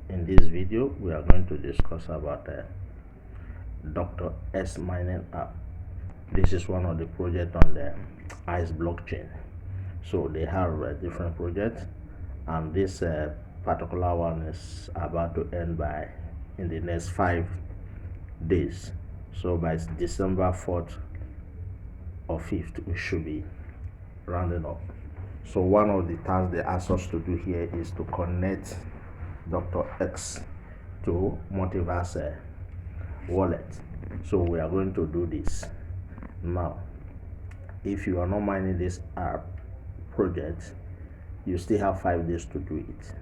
In this video, we are going to discuss about Dr. S mining app. This is one of the projects on the ICE blockchain. So they have different projects, and this particular one is about to end by in the next 5 days. So by December 4th or 5th, we should be rounding up. So one of the tasks they ask us to do here is to connect Dr. X to Multiverse Wallet. So we are going to do this now. If you are not mining this app project, you still have 5 days to do it,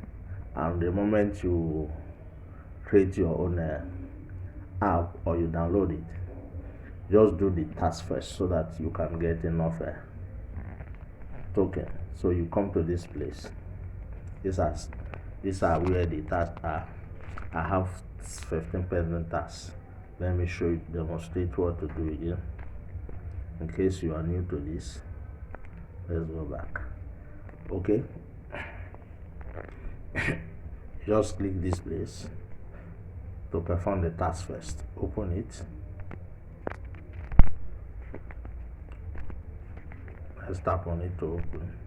and the moment you create your own app or you download it, just do the task first so that you can get enough token. So you come to this place. These are where the tasks are. I have 15% tasks. Let me show you, demonstrate what to do again. In case you are new to this, let's go back. Okay, just click this place to perform the task first. Open it. Let's tap on it to open.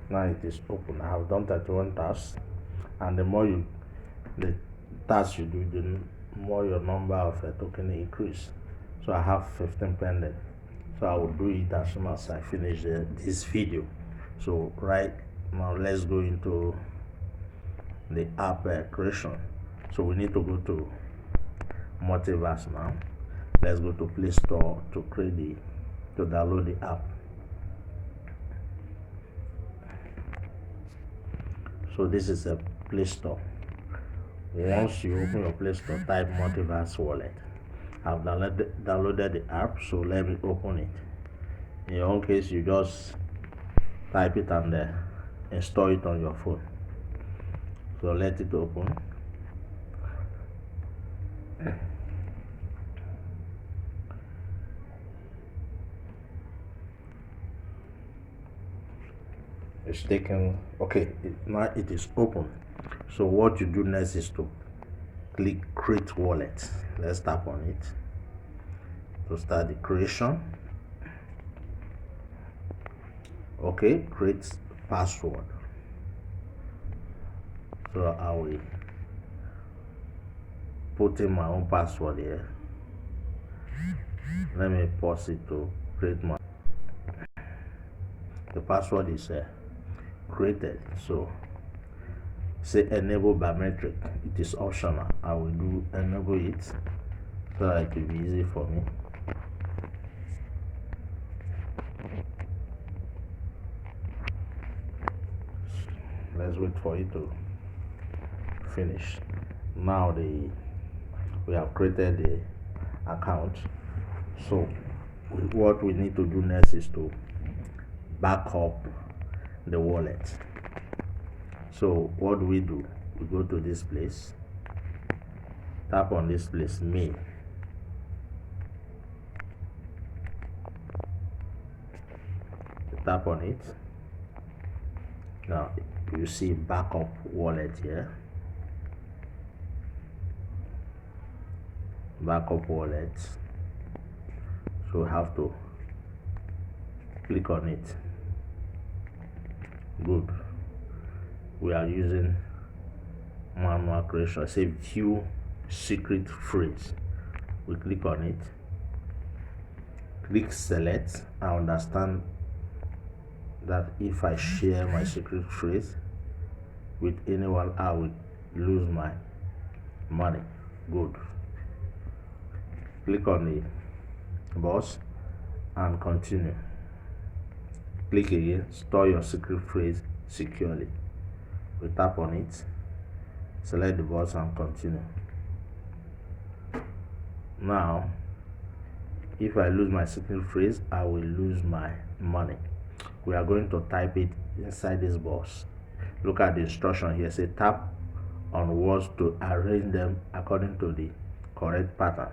Now it is open. I have done 31 tasks, and the tasks you do, the more your number of token increase. So I have 15 pending. So I will do it as soon as I finish this video. So right now, let's go into the app creation. So we need to go to Multiverse now. Let's go to Play Store to download the app. So this is a Play Store. Once you open your Play Store, type Multiverse Wallet. I've downloaded the app, so let me open it. In your own case, you just type it and install it on your phone. So let it open. It's taken. Okay, now it is open. So what you do next is to click create wallet. Let's tap on it to start the creation. Okay, create password. So I will put in my own password here. Let me pause it to create the password is created. So say enable biometric. It is optional. I will do enable it so that it will be easy for me. Let's wait for it to finish. Now we have created the account. So what we need to do next is to back up the wallet. So what do? We go to this place, tap on this place, main. Tap on it. Now you see backup wallet here. Backup wallet. So we have to click on it. Good. We are using manual creation. Say view secret phrase. We click on it. Click select. I understand that if I share my secret phrase with anyone, I will lose my money. Good. Click on the box and continue. Click again. Store your secret phrase securely. We tap on it, select the box and continue. Now if I lose my secret phrase, I will lose my money. We are going to type it inside this box. Look at the instruction here. Say tap on words to arrange them according to the correct pattern.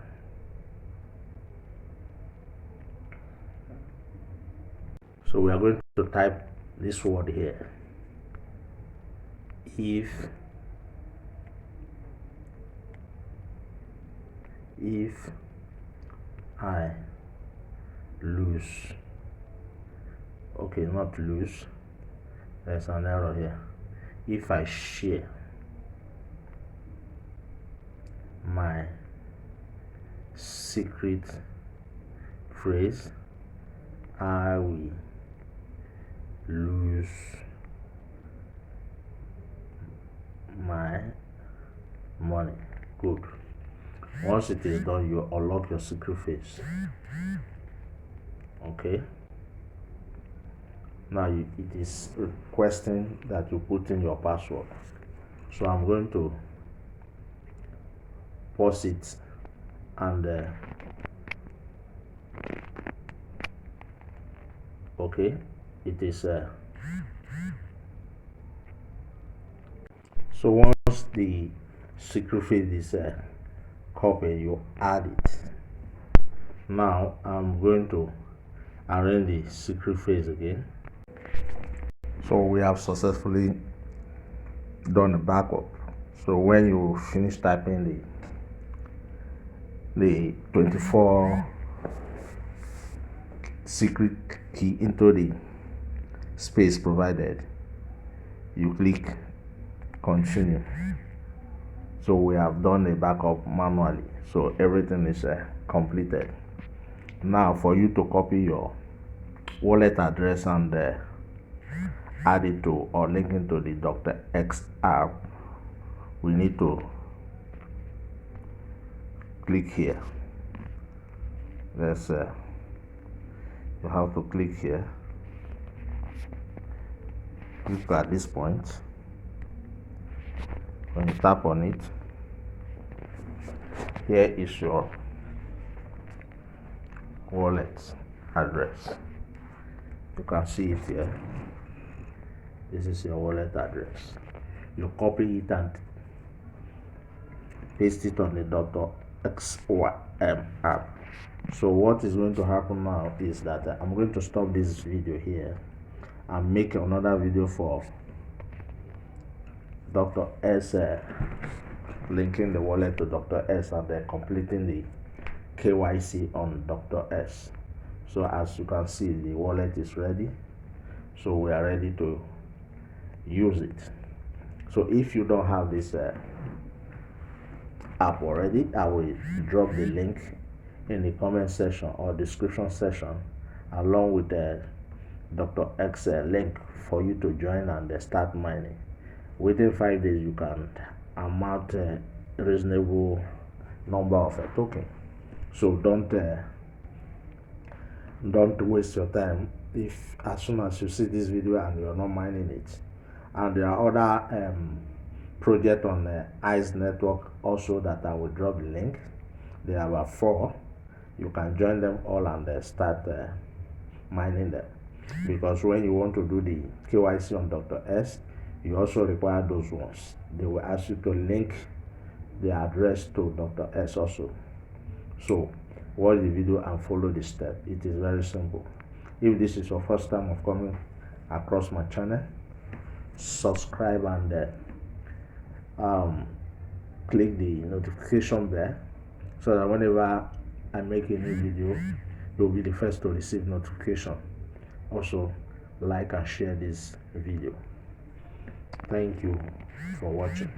So we are going to type this word here. If I lose, okay, not lose, there's an error here. If I share my secret phrase, I will lose my money. Good. Once it is done, you unlock your secret phrase. Okay. Now it is requesting that you put in your password. So I'm going to pause it and okay, it is so once the secret phrase is copied, you add it. Now I'm going to arrange the secret phrase again. So we have successfully done a backup. So when you finish typing the 24 secret key into the space provided, you click continue. So we have done a backup manually, so everything is completed. Now for you to copy your wallet address and add it to or link into the Dr. X app, we need to click here. Let's you have to click here. Click at this point. When you tap on it, here is your wallet address. You can see it here. This is your wallet address. You copy it and paste it on the Dr. XYM app. So what is going to happen now is that I'm going to stop this video here and make another video for Dr. S, linking the wallet to Dr. S and then completing the KYC on Dr. S. So as you can see, the wallet is ready. So we are ready to use it. So if you don't have this app already, I will drop the link in the comment section or description section along with the Dr. X link for you to join and start mining. Within 5 days you can amount a reasonable number of a token. So don't waste your time if as soon as you see this video and you're not mining it. And there are other projects on the ICE network also that I will drop the link. There are about 4. You can join them all and start mining them, because when you want to do the KYC on Dr. S, you also require those ones. They will ask you to link the address to Dr. S also. So watch the video and follow the step. It is very simple. If this is your first time of coming across my channel, subscribe and click the notification bell so that whenever I make a new video, you'll be the first to receive notification. Also, like and share this video. Thank you for watching.